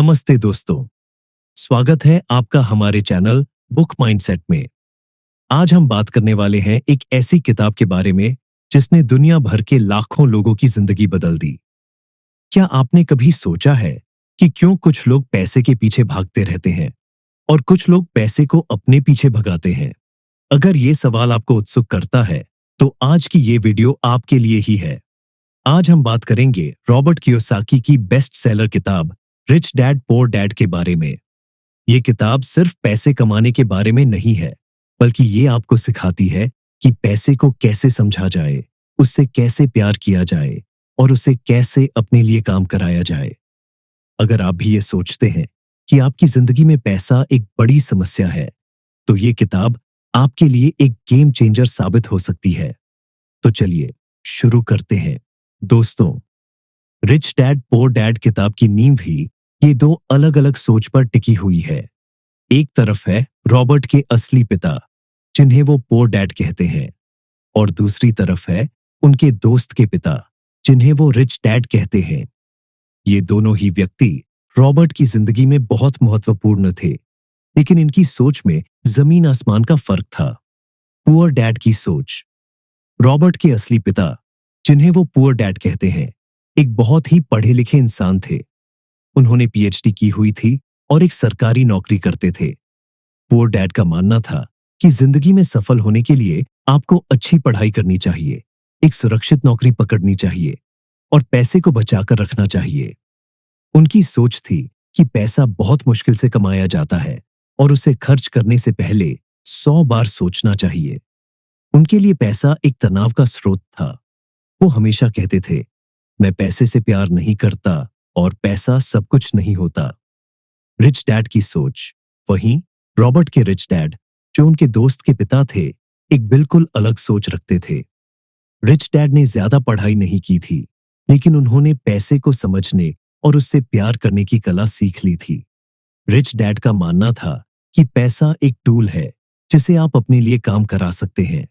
नमस्ते दोस्तों, स्वागत है आपका हमारे चैनल बुक माइंडसेट में। आज हम बात करने वाले हैं एक ऐसी किताब के बारे में जिसने दुनिया भर के लाखों लोगों की जिंदगी बदल दी। क्या आपने कभी सोचा है कि क्यों कुछ लोग पैसे के पीछे भागते रहते हैं और कुछ लोग पैसे को अपने पीछे भगाते हैं? अगर ये सवाल आपको उत्सुक करता है, तो आज की ये वीडियो आपके लिए ही है। आज हम बात करेंगे रॉबर्ट कियोसाकी की बेस्ट सेलर किताब रिच डैड पुअर डैड के बारे में। ये किताब सिर्फ पैसे कमाने के बारे में नहीं है, बल्कि ये आपको सिखाती है कि पैसे को कैसे समझा जाए, उससे कैसे प्यार किया जाए और उसे कैसे अपने लिए काम कराया जाए। अगर आप भी ये सोचते हैं कि आपकी जिंदगी में पैसा एक बड़ी समस्या है, तो ये किताब आपके लिए एक गेम चेंजर साबित हो सकती है। तो चलिए शुरू करते हैं। दोस्तों, रिच डैड पुअर डैड किताब की नींव ही ये दो अलग अलग सोच पर टिकी हुई है। एक तरफ है रॉबर्ट के असली पिता, जिन्हें वो पुअर डैड कहते हैं, और दूसरी तरफ है उनके दोस्त के पिता, जिन्हें वो रिच डैड कहते हैं। ये दोनों ही व्यक्ति रॉबर्ट की जिंदगी में बहुत महत्वपूर्ण थे, लेकिन इनकी सोच में जमीन आसमान का फर्क था। पुअर डैड की सोच। रॉबर्ट के असली पिता, जिन्हें वो पुअर डैड कहते हैं, एक बहुत ही पढ़े लिखे इंसान थे। उन्होंने पीएचडी की हुई थी और एक सरकारी नौकरी करते थे। पुअर डैड का मानना था कि जिंदगी में सफल होने के लिए आपको अच्छी पढ़ाई करनी चाहिए, एक सुरक्षित नौकरी पकड़नी चाहिए और पैसे को बचाकर रखना चाहिए। उनकी सोच थी कि पैसा बहुत मुश्किल से कमाया जाता है और उसे खर्च करने से पहले 100 बार सोचना चाहिए। उनके लिए पैसा एक तनाव का स्रोत था। वो हमेशा कहते थे, मैं पैसे से प्यार नहीं करता और पैसा सब कुछ नहीं होता। रिच डैड की सोच। वहीं रॉबर्ट के रिच डैड, जो उनके दोस्त के पिता थे, एक बिल्कुल अलग सोच रखते थे। रिच डैड ने ज्यादा पढ़ाई नहीं की थी, लेकिन उन्होंने पैसे को समझने और उससे प्यार करने की कला सीख ली थी। रिच डैड का मानना था कि पैसा एक टूल है जिसे आप अपने लिए काम करा सकते हैं।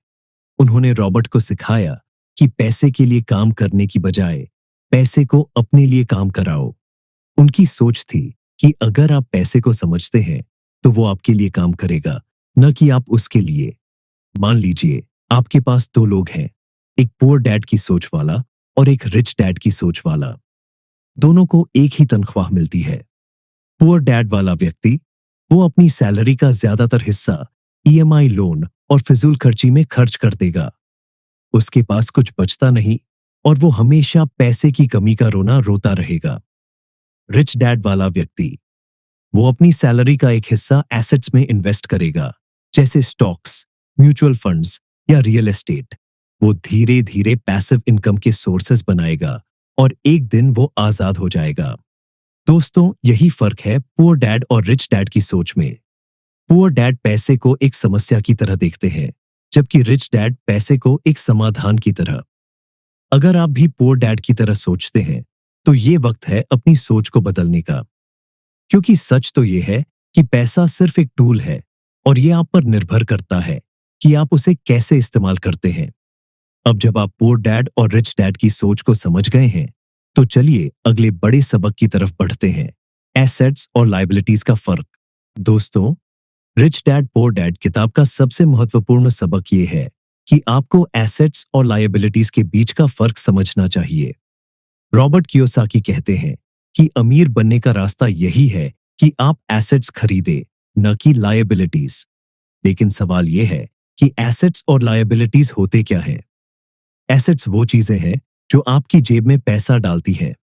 उन्होंने रॉबर्ट को सिखाया कि पैसे के लिए काम करने की बजाय पैसे को अपने लिए काम कराओ। उनकी सोच थी कि अगर आप पैसे को समझते हैं, तो वो आपके लिए काम करेगा, न कि आप उसके लिए। मान लीजिए आपके पास दो लोग हैं, एक पुअर डैड की सोच वाला और एक रिच डैड की सोच वाला। दोनों को एक ही तनख्वाह मिलती है। पुअर डैड वाला व्यक्ति, वो अपनी सैलरी का ज्यादातर हिस्सा ईएमआई लोन और फिजूल खर्ची में खर्च कर देगा। उसके पास कुछ बचता नहीं और वो हमेशा पैसे की कमी का रोना रोता रहेगा। रिच डैड वाला व्यक्ति, वो अपनी सैलरी का एक हिस्सा एसेट्स में इन्वेस्ट करेगा, जैसे स्टॉक्स, म्यूचुअल फंड्स या रियल एस्टेट। वो धीरे धीरे पैसिव इनकम के सोर्सेस बनाएगा और एक दिन वो आजाद हो जाएगा। दोस्तों, यही फर्क है पुअर डैड और रिच डैड की सोच में। पुअर डैड पैसे को एक समस्या की तरह देखते हैं, जबकि रिच डैड पैसे को एक समाधान की तरह। अगर आप भी पुअर डैड की तरह सोचते हैं, तो ये वक्त है अपनी सोच को बदलने का। क्योंकि सच तो ये है कि पैसा सिर्फ एक टूल है और ये आप पर निर्भर करता है कि आप उसे कैसे इस्तेमाल करते हैं। अब जब आप पुअर डैड और रिच डैड की सोच को समझ गए हैं, तो चलिए अगले बड़े सबक की तरफ बढ़ते हैं, एसेट्स और लायबिलिटीज का फर्क। दोस्तों, रिच डैड पुअर डैड किताब का सबसे महत्वपूर्ण सबक ये है कि आपको एसेट्स और लायबिलिटीज के बीच का फर्क समझना चाहिए। रॉबर्ट कियोसाकी कहते हैं कि अमीर बनने का रास्ता यही है कि आप एसेट्स खरीदें, न कि लायबिलिटीज। लेकिन सवाल यह है कि एसेट्स और लायबिलिटीज होते क्या हैं? एसेट्स वो चीजें हैं जो आपकी जेब में पैसा डालती हैं,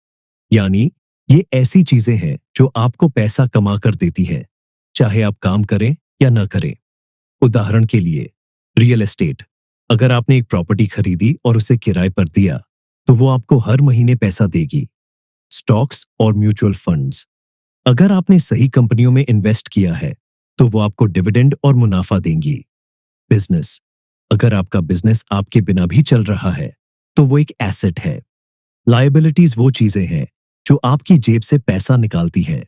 यानी ये ऐसी चीजें हैं जो आपको पैसा कमा कर देती हैं, चाहे आप काम करें या न करें। उदाहरण के लिए, रियल एस्टेट। अगर आपने एक प्रॉपर्टी खरीदी और उसे किराए पर दिया, तो वो आपको हर महीने पैसा देगी। स्टॉक्स और म्यूचुअल फंड्स। अगर आपने सही कंपनियों में इन्वेस्ट किया है, तो वो आपको डिविडेंड और मुनाफा देंगी। बिजनेस। अगर आपका बिजनेस आपके बिना भी चल रहा है, तो वो एक एसेट है। लायबिलिटीज वो चीजें हैं जो आपकी जेब से पैसा निकालती हैं,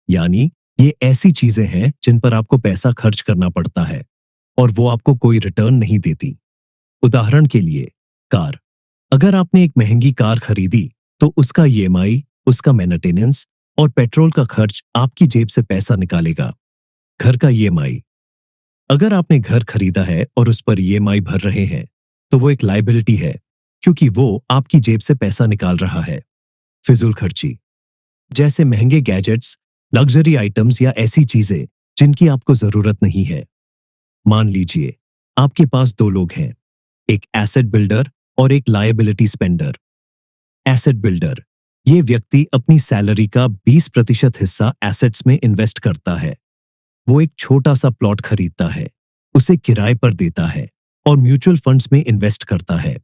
यानी ये ऐसी चीजें हैं जिन पर आपको पैसा खर्च करना पड़ता है और वो आपको कोई रिटर्न नहीं देती। उदाहरण के लिए, कार। अगर आपने एक महंगी कार खरीदी, तो उसका ईएमआई, उसका मेंटेनेंस और पेट्रोल का खर्च आपकी जेब से पैसा निकालेगा। घर का ईएमआई, अगर आपने घर खरीदा है और उस पर ईएमआई भर रहे हैं, तो वो एक लायबिलिटी है, क्योंकि वो आपकी जेब से पैसा निकाल रहा है। फिजूल खर्ची, जैसे महंगे गैजेट्स, लग्जरी आइटम्स या ऐसी चीजें जिनकी आपको जरूरत नहीं है। मान लीजिए आपके पास दो लोग हैं, एक एसेट बिल्डर और एक लायबिलिटी स्पेंडर। एसेट बिल्डर, ये व्यक्ति अपनी सैलरी का 20% हिस्सा एसेट्स में इन्वेस्ट करता है। वो एक छोटा सा प्लॉट खरीदता है, उसे किराए पर देता है और म्यूचुअल फंड्स में इन्वेस्ट करता है।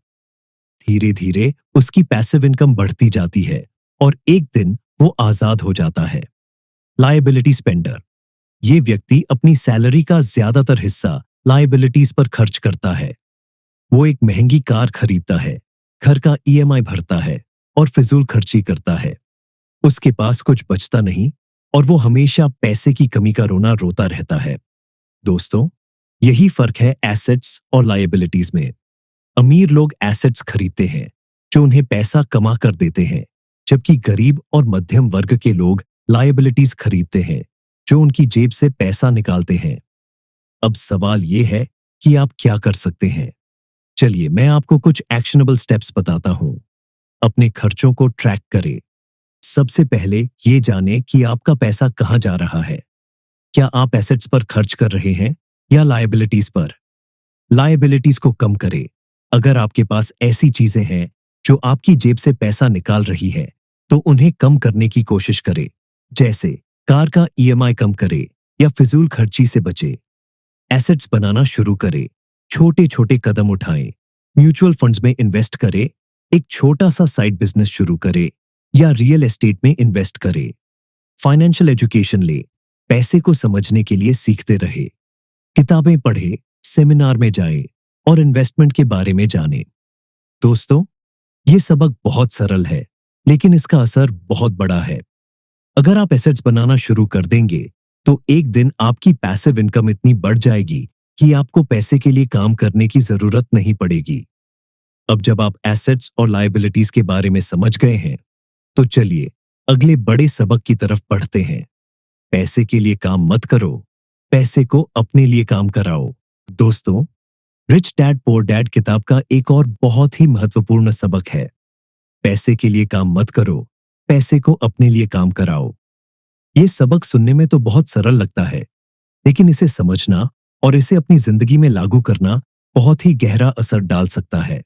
धीरे धीरे उसकी पैसिव इनकम बढ़ती जाती है और एक दिन वो आजाद हो जाता है। लायबिलिटी स्पेंडर, ये व्यक्ति अपनी सैलरी का ज्यादातर हिस्सा लायबिलिटीज पर खर्च करता है। वो एक महंगी कार खरीदता है, घर का ईएमआई भरता है और फिजूल खर्ची करता है। उसके पास कुछ बचता नहीं और वो हमेशा पैसे की कमी का रोना रोता रहता है। दोस्तों, यही फर्क है एसेट्स और लायबिलिटीज में। अमीर लोग एसेट्स खरीदते हैं जो उन्हें पैसा कमा कर देते हैं, जबकि गरीब और मध्यम वर्ग के लोग लायबिलिटीज खरीदते हैं जो उनकी जेब से पैसा निकालते हैं। अब सवाल यह है कि आप क्या कर सकते हैं। चलिए मैं आपको कुछ एक्शनेबल स्टेप्स बताता हूं। अपने खर्चों को ट्रैक करें। सबसे पहले ये जानें कि आपका पैसा कहां जा रहा है। क्या आप एसेट्स पर खर्च कर रहे हैं या लायबिलिटीज पर? लायबिलिटीज को कम करें। अगर आपके पास ऐसी चीजें हैं जो आपकी जेब से पैसा निकाल रही है, तो उन्हें कम करने की कोशिश करें। जैसे कार का ईएमआई कम करें या फिजूल खर्ची से बचें। एसेट्स बनाना शुरू करें। छोटे छोटे कदम उठाएं। म्यूचुअल फंड्स में इन्वेस्ट करें, एक छोटा सा साइड बिजनेस शुरू करें या रियल एस्टेट में इन्वेस्ट करें। फाइनेंशियल एजुकेशन ले। पैसे को समझने के लिए सीखते रहे। किताबें पढ़ें, सेमिनार में जाएं और इन्वेस्टमेंट के बारे में जानें। दोस्तों, ये सबक बहुत सरल है, लेकिन इसका असर बहुत बड़ा है। अगर आप एसेट्स बनाना शुरू कर देंगे, तो एक दिन आपकी पैसिव इनकम इतनी बढ़ जाएगी कि आपको पैसे के लिए काम करने की जरूरत नहीं पड़ेगी। अब जब आप एसेट्स और लायबिलिटीज के बारे में समझ गए हैं, तो चलिए अगले बड़े सबक की तरफ बढ़ते हैं। पैसे के लिए काम मत करो, पैसे को अपने लिए काम कराओ। दोस्तों, रिच डैड पुअर डैड किताब का एक और बहुत ही महत्वपूर्ण सबक है, पैसे के लिए काम मत करो, पैसे को अपने लिए काम कराओ। ये सबक सुनने में तो बहुत सरल लगता है, लेकिन इसे समझना और इसे अपनी जिंदगी में लागू करना बहुत ही गहरा असर डाल सकता है।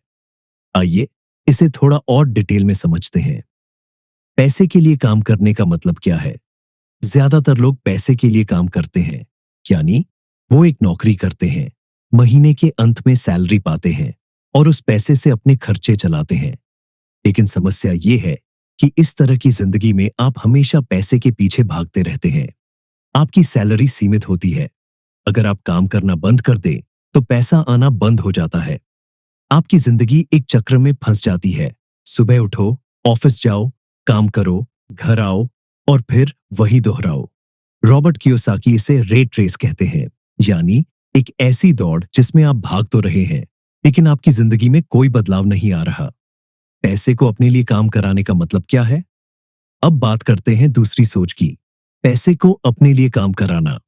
आइए इसे थोड़ा और डिटेल में समझते हैं। पैसे के लिए काम करने का मतलब क्या है? ज्यादातर लोग पैसे के लिए काम करते हैं, यानी वो एक नौकरी करते हैं, महीने के अंत में सैलरी पाते हैं और उस पैसे से अपने खर्चे चलाते हैं। लेकिन समस्या ये है कि इस तरह की जिंदगी में आप हमेशा पैसे के पीछे भागते रहते हैं। आपकी सैलरी सीमित होती है। अगर आप काम करना बंद कर दें, तो पैसा आना बंद हो जाता है। आपकी जिंदगी एक चक्र में फंस जाती है। सुबह उठो, ऑफिस जाओ, काम करो, घर आओ और फिर वही दोहराओ। रॉबर्ट कियोसाकी इसे रेट रेस कहते हैं, यानी एक ऐसी दौड़ जिसमें आप भाग तो रहे हैं, लेकिन आपकी जिंदगी में कोई बदलाव नहीं आ रहा। पैसे को अपने लिए काम कराने का मतलब क्या है? अब बात करते हैं दूसरी सोच की। पैसे को अपने लिए काम कराना,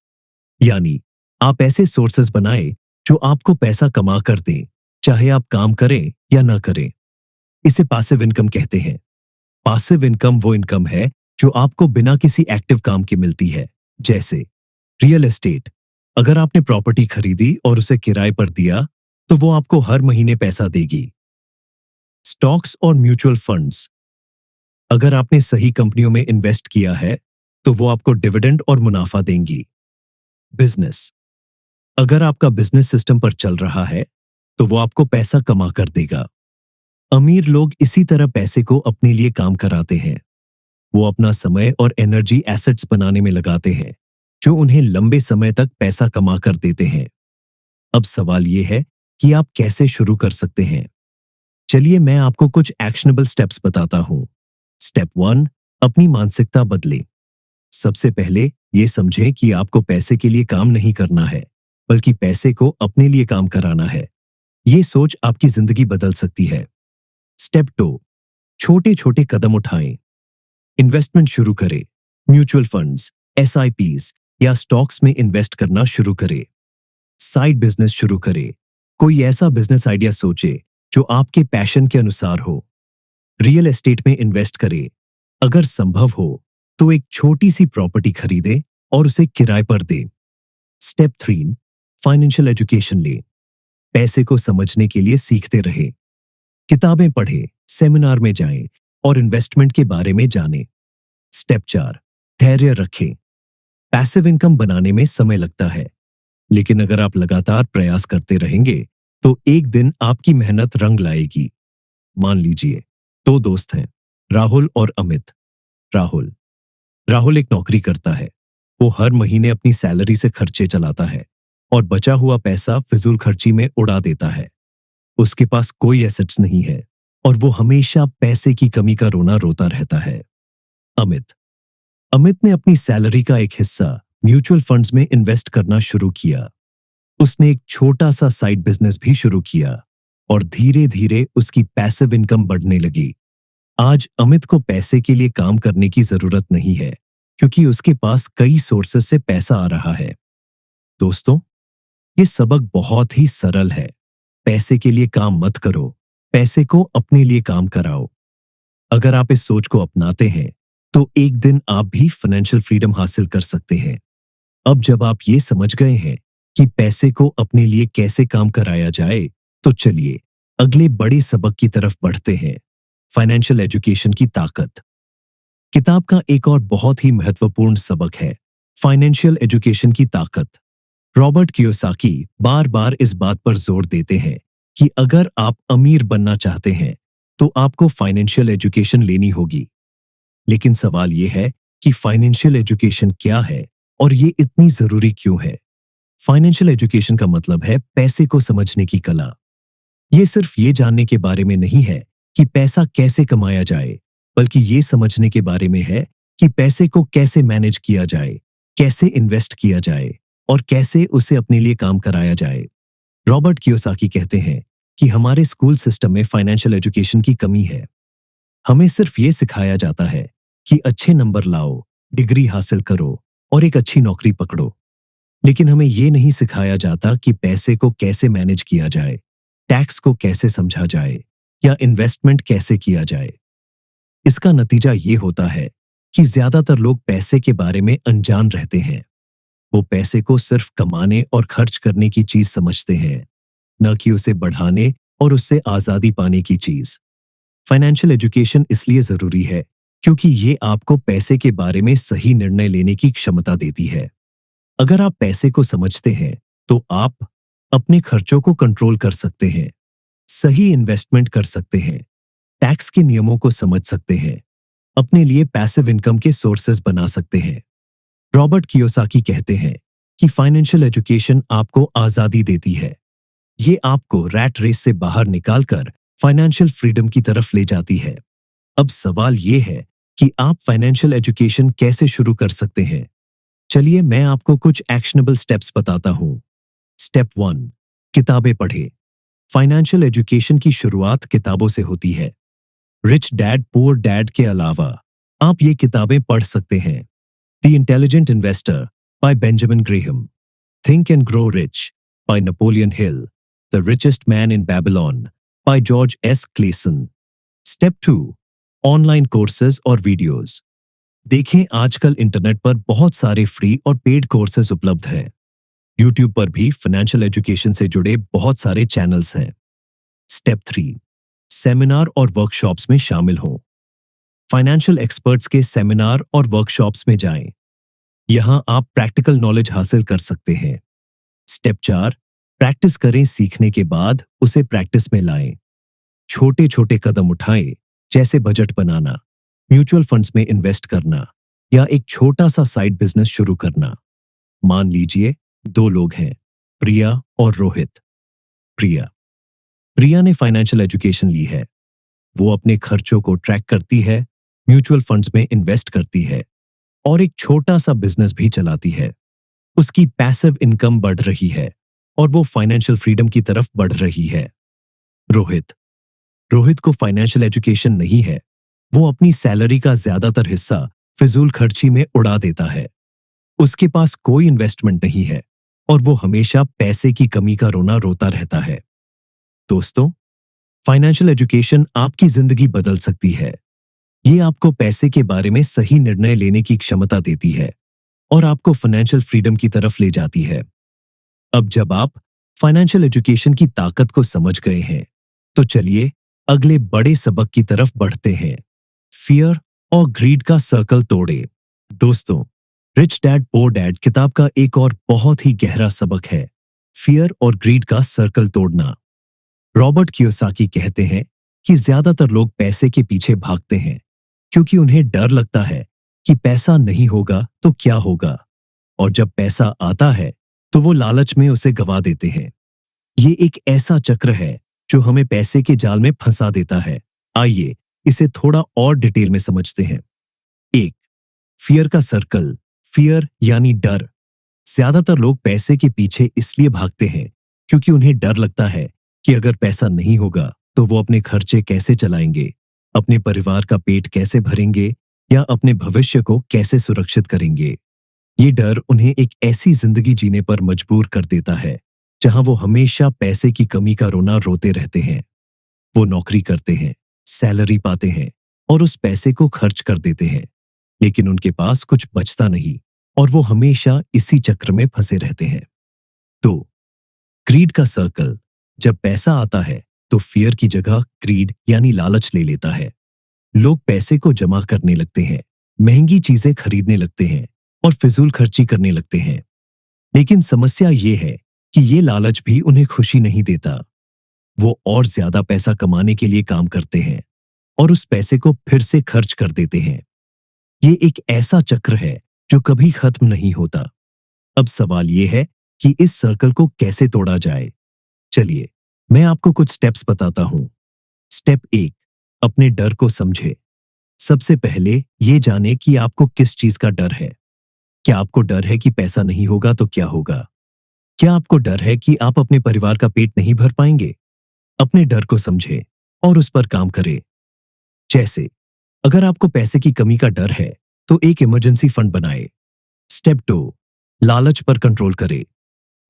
यानी आप ऐसे सोर्सेस बनाएं जो आपको पैसा कमा कर दें, चाहे आप काम करें या ना करें। इसे पासिव इनकम कहते हैं। पासिव इनकम वो इनकम है जो आपको बिना किसी एक्टिव काम के मिलती है, जैसे रियल एस्टेट। अगर आपने प्रॉपर्टी खरीदी और उसे किराए पर दिया, तो वो आपको हर महीने पैसा देगी। स्टॉक्स और म्यूचुअल फंड्स, अगर आपने सही कंपनियों में इन्वेस्ट किया है, तो वो आपको डिविडेंड और मुनाफा देंगी। बिजनेस, अगर आपका बिजनेस सिस्टम पर चल रहा है, तो वो आपको पैसा कमा कर देगा। अमीर लोग इसी तरह पैसे को अपने लिए काम कराते हैं। वो अपना समय और एनर्जी एसेट्स बनाने में लगाते हैं, जो उन्हें लंबे समय तक पैसा कमा कर देते हैं। अब सवाल यह है कि आप कैसे शुरू कर सकते हैं। चलिए मैं आपको कुछ एक्शनेबल स्टेप्स बताता हूं। स्टेप 1, अपनी मानसिकता बदलें। सबसे पहले ये समझें कि आपको पैसे के लिए काम नहीं करना है, बल्कि पैसे को अपने लिए काम कराना है। ये सोच आपकी जिंदगी बदल सकती है। स्टेप 2, छोटे छोटे कदम उठाएं। इन्वेस्टमेंट शुरू करें। म्यूचुअल फंड्स, एसआईपीज या स्टॉक्स में इन्वेस्ट करना शुरू करें। साइड बिजनेस शुरू करें। कोई ऐसा बिजनेस आइडिया सोचे जो आपके पैशन के अनुसार हो। रियल एस्टेट में इन्वेस्ट करें। अगर संभव हो तो एक छोटी सी प्रॉपर्टी खरीदें और उसे किराए पर दें। स्टेप 3, फाइनेंशियल एजुकेशन लें। पैसे को समझने के लिए सीखते रहें। किताबें पढ़ें, सेमिनार में जाएं और इन्वेस्टमेंट के बारे में जानें। स्टेप 4, धैर्य रखें। पैसिव इनकम बनाने में समय लगता है, लेकिन अगर आप लगातार प्रयास करते रहेंगे तो एक दिन आपकी मेहनत रंग लाएगी। मान लीजिए 2 दोस्त हैं, राहुल और अमित। राहुल राहुल एक नौकरी करता है। वो हर महीने अपनी सैलरी से खर्चे चलाता है और बचा हुआ पैसा फिजूल खर्ची में उड़ा देता है। उसके पास कोई एसेट्स नहीं है और वो हमेशा पैसे की कमी का रोना रोता रहता है। अमित अमित ने अपनी सैलरी का एक हिस्सा म्यूचुअल फंड्स में इन्वेस्ट करना शुरू किया। उसने एक छोटा सा साइड बिजनेस भी शुरू किया और धीरे धीरे उसकी पैसिव इनकम बढ़ने लगी। आज अमित को पैसे के लिए काम करने की जरूरत नहीं है, क्योंकि उसके पास कई सोर्सेस से पैसा आ रहा है। दोस्तों, ये सबक बहुत ही सरल है। पैसे के लिए काम मत करो, पैसे को अपने लिए काम कराओ। अगर आप इस सोच को अपनाते हैं तो एक दिन आप भी फाइनेंशियल फ्रीडम हासिल कर सकते हैं। अब जब आप ये समझ गए हैं कि पैसे को अपने लिए कैसे काम कराया जाए, तो चलिए अगले बड़े सबक की तरफ बढ़ते हैं, फाइनेंशियल एजुकेशन की ताकत। किताब का एक और बहुत ही महत्वपूर्ण सबक है फाइनेंशियल एजुकेशन की ताकत। रॉबर्ट कियोसाकी बार बार इस बात पर जोर देते हैं कि अगर आप अमीर बनना चाहते हैं तो आपको फाइनेंशियल एजुकेशन लेनी होगी। लेकिन सवाल यह है कि फाइनेंशियल एजुकेशन क्या है और ये इतनी जरूरी क्यों है? फाइनेंशियल एजुकेशन का मतलब है पैसे को समझने की कला। ये सिर्फ ये जानने के बारे में नहीं है कि पैसा कैसे कमाया जाए, बल्कि ये समझने के बारे में है कि पैसे को कैसे मैनेज किया जाए, कैसे इन्वेस्ट किया जाए और कैसे उसे अपने लिए काम कराया जाए। रॉबर्ट कियोसाकी कहते हैं कि हमारे स्कूल सिस्टम में फाइनेंशियल एजुकेशन की कमी है। हमें सिर्फ ये सिखाया जाता है कि अच्छे नंबर लाओ, डिग्री हासिल करो और एक अच्छी नौकरी पकड़ो। लेकिन हमें ये नहीं सिखाया जाता कि पैसे को कैसे मैनेज किया जाए, टैक्स को कैसे समझा जाए या इन्वेस्टमेंट कैसे किया जाए। इसका नतीजा ये होता है कि ज्यादातर लोग पैसे के बारे में अनजान रहते हैं। वो पैसे को सिर्फ कमाने और खर्च करने की चीज समझते हैं, न कि उसे बढ़ाने और उससे आजादी पाने की चीज। फाइनेंशियल एजुकेशन इसलिए जरूरी है क्योंकि ये आपको पैसे के बारे में सही निर्णय लेने की क्षमता देती है। अगर आप पैसे को समझते हैं तो आप अपने खर्चों को कंट्रोल कर सकते हैं, सही इन्वेस्टमेंट कर सकते हैं, टैक्स के नियमों को समझ सकते हैं, अपने लिए पैसिव इनकम के सोर्सेस बना सकते हैं। रॉबर्ट कियोसाकी कहते हैं कि फाइनेंशियल एजुकेशन आपको आजादी देती है। ये आपको रैट रेस से बाहर निकालकर फाइनेंशियल फ्रीडम की तरफ ले जाती है। अब सवाल यह है कि आप फाइनेंशियल एजुकेशन कैसे शुरू कर सकते हैं। चलिए मैं आपको कुछ एक्शनेबल स्टेप्स बताता हूं। स्टेप 1, किताबें पढ़ें। फाइनेंशियल एजुकेशन की शुरुआत किताबों से होती है। रिच डैड पुअर डैड के अलावा आप ये किताबें पढ़ सकते हैं। The intelligent investor bye Benjamin Graham, think and grow rich by Napoleon Hill, the richest man in Babylon by George S Klaassen. Step 2, online courses और वीडियोज। देखें, आजकल इंटरनेट पर बहुत सारे फ्री और पेड कोर्सेज उपलब्ध हैं। यूट्यूब पर भी फाइनेंशियल एजुकेशन से जुड़े बहुत सारे चैनल्स हैं। स्टेप 3, सेमिनार और वर्कशॉप्स में शामिल हों। फाइनेंशियल एक्सपर्ट्स के सेमिनार और वर्कशॉप्स में जाएं। यहां आप प्रैक्टिकल नॉलेज हासिल कर सकते हैं। स्टेप 4, प्रैक्टिस करें, सीखने के बाद उसे प्रैक्टिस में लाएं। छोटे छोटे कदम उठाएं, जैसे बजट बनाना, म्यूचुअल फंड्स में इन्वेस्ट करना या एक छोटा सा साइड बिजनेस शुरू करना। मान लीजिए 2 लोग हैं, प्रिया और रोहित। प्रिया प्रिया ने फाइनेंशियल एजुकेशन ली है। वो अपने खर्चों को ट्रैक करती है, म्यूचुअल फंड्स में इन्वेस्ट करती है और एक छोटा सा बिजनेस भी चलाती है। उसकी पैसिव इनकम बढ़ रही है और वो फाइनेंशियल फ्रीडम की तरफ बढ़ रही है। रोहित रोहित को फाइनेंशियल एजुकेशन नहीं है। वो अपनी सैलरी का ज्यादातर हिस्सा फिजूल खर्ची में उड़ा देता है। उसके पास कोई इन्वेस्टमेंट नहीं है और वो हमेशा पैसे की कमी का रोना रोता रहता है। दोस्तों, फाइनेंशियल एजुकेशन आपकी जिंदगी बदल सकती है। ये आपको पैसे के बारे में सही निर्णय लेने की क्षमता देती है और आपको फाइनेंशियल फ्रीडम की तरफ ले जाती है। अब जब आप फाइनेंशियल एजुकेशन की ताकत को समझ गए हैं, तो चलिए अगले बड़े सबक की तरफ बढ़ते हैं। फियर और ग्रीड का सर्कल तोड़े। दोस्तों, रिच डैड पोर डैड किताब का एक और बहुत ही गहरा सबक है फियर और ग्रीड का सर्कल तोड़ना। रॉबर्ट कियोसाकी कहते हैं कि ज्यादातर लोग पैसे के पीछे भागते हैं क्योंकि उन्हें डर लगता है कि पैसा नहीं होगा तो क्या होगा, और जब पैसा आता है तो वो लालच में उसे गवा देते हैं। ये एक ऐसा चक्र है जो हमें पैसे के जाल में फंसा देता है। आइए इसे थोड़ा और डिटेल में समझते हैं। एक, फियर का सर्कल। फियर यानी डर। ज्यादातर लोग पैसे के पीछे इसलिए भागते हैं क्योंकि उन्हें डर लगता है कि अगर पैसा नहीं होगा तो वो अपने खर्चे कैसे चलाएंगे, अपने परिवार का पेट कैसे भरेंगे या अपने भविष्य को कैसे सुरक्षित करेंगे। ये डर उन्हें एक ऐसी जिंदगी जीने पर मजबूर कर देता है जहां वो हमेशा पैसे की कमी का रोना रोते रहते हैं। वो नौकरी करते हैं, सैलरी पाते हैं और उस पैसे को खर्च कर देते हैं, लेकिन उनके पास कुछ बचता नहीं और वो हमेशा इसी चक्र में फंसे रहते हैं। तो ग्रीड का सर्कल। जब पैसा आता है तो फियर की जगह ग्रीड यानी लालच ले लेता है। लोग पैसे को जमा करने लगते हैं, महंगी चीजें खरीदने लगते हैं और फिजूल खर्ची करने लगते हैं। लेकिन समस्या ये है कि ये लालच भी उन्हें खुशी नहीं देता। वो और ज्यादा पैसा कमाने के लिए काम करते हैं और उस पैसे को फिर से खर्च कर देते हैं। ये एक ऐसा चक्र है जो कभी खत्म नहीं होता। अब सवाल ये है कि इस सर्कल को कैसे तोड़ा जाए। चलिए मैं आपको कुछ स्टेप्स बताता हूं। स्टेप एक, अपने डर को समझे। सबसे पहले ये जाने कि आपको किस चीज का डर है। क्या आपको डर है कि पैसा नहीं होगा तो क्या होगा? क्या आपको डर है कि आप अपने परिवार का पेट नहीं भर पाएंगे? अपने डर को समझे और उस पर काम करें। जैसे अगर आपको पैसे की कमी का डर है तो एक इमरजेंसी फंड बनाए। स्टेप 2, लालच पर कंट्रोल करें।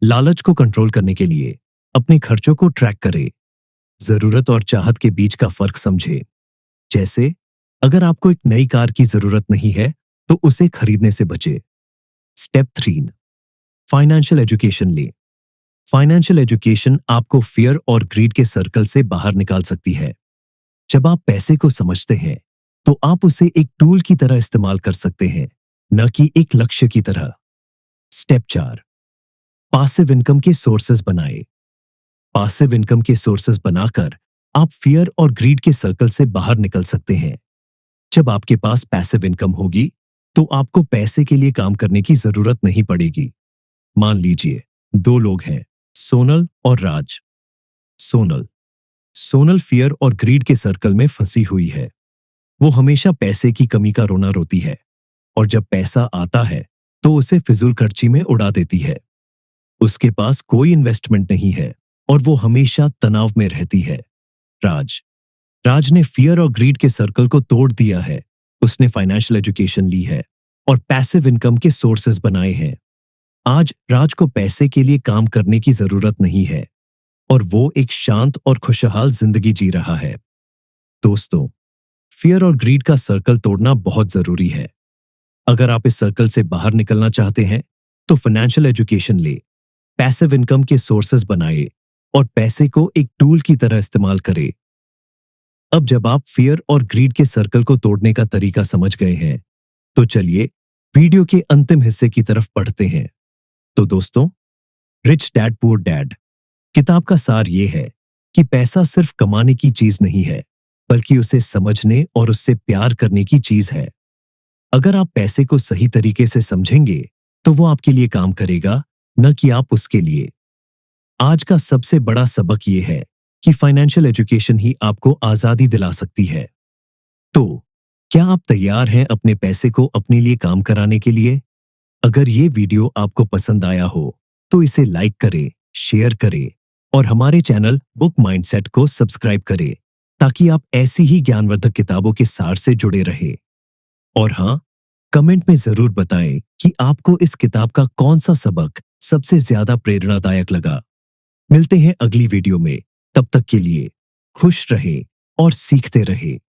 लालच को कंट्रोल करने के लिए अपने खर्चों को ट्रैक करें। जरूरत और चाहत के बीच का फर्क समझे। जैसे अगर आपको एक नई कार की जरूरत नहीं है तो उसे खरीदने से बचे। स्टेप 3, फाइनेंशियल एजुकेशन ले। फाइनेंशियल एजुकेशन आपको फियर और ग्रीड के सर्कल से बाहर निकाल सकती है। जब आप पैसे को समझते हैं तो आप उसे एक टूल की तरह इस्तेमाल कर सकते हैं, न कि एक लक्ष्य की तरह। स्टेप 4, पासिव इनकम के सोर्सेज बनाए। पासिव इनकम के सोर्सेज बनाकर आप फियर और ग्रीड के सर्कल से बाहर निकल सकते हैं। जब आपके पास पैसिव इनकम होगी तो आपको पैसे के लिए काम करने की जरूरत नहीं पड़ेगी। मान लीजिए 2 लोग हैं, सोनल और राज। सोनल सोनल फियर और ग्रीड के सर्कल में फंसी हुई है। वो हमेशा पैसे की कमी का रोना रोती है और जब पैसा आता है तो उसे फिजूल खर्ची में उड़ा देती है। उसके पास कोई इन्वेस्टमेंट नहीं है और वो हमेशा तनाव में रहती है। राज राज ने फियर और ग्रीड के सर्कल को तोड़ दिया है। उसने फाइनेंशियल एजुकेशन ली है और पैसिव इनकम के सोर्सेज बनाए हैं। आज राज को पैसे के लिए काम करने की जरूरत नहीं है और वो एक शांत और खुशहाल जिंदगी जी रहा है। दोस्तों, फियर और ग्रीड का सर्कल तोड़ना बहुत जरूरी है। अगर आप इस सर्कल से बाहर निकलना चाहते हैं तो फाइनेंशियल एजुकेशन ले, पैसिव इनकम के सोर्सेज बनाए और पैसे को एक टूल की तरह इस्तेमाल करें। अब जब आप फियर और ग्रीड के सर्कल को तोड़ने का तरीका समझ गए हैं, तो चलिए वीडियो के अंतिम हिस्से की तरफ बढ़ते हैं। तो दोस्तों, रिच डैड पुअर डैड किताब का सार यह है कि पैसा सिर्फ कमाने की चीज नहीं है, बल्कि उसे समझने और उससे प्यार करने की चीज है। अगर आप पैसे को सही तरीके से समझेंगे तो वो आपके लिए काम करेगा, न कि आप उसके लिए। आज का सबसे बड़ा सबक यह है कि फाइनेंशियल एजुकेशन ही आपको आजादी दिला सकती है। तो क्या आप तैयार हैं अपने पैसे को अपने लिए काम कराने के लिए? अगर ये वीडियो आपको पसंद आया हो तो इसे लाइक करें, शेयर करें और हमारे चैनल बुक माइंडसेट को सब्सक्राइब करें ताकि आप ऐसी ही ज्ञानवर्धक किताबों के सार से जुड़े रहे। और हाँ, कमेंट में जरूर बताएं कि आपको इस किताब का कौन सा सबक सबसे ज्यादा प्रेरणादायक लगा। मिलते हैं अगली वीडियो में। तब तक के लिए खुश रहें और सीखते रहें।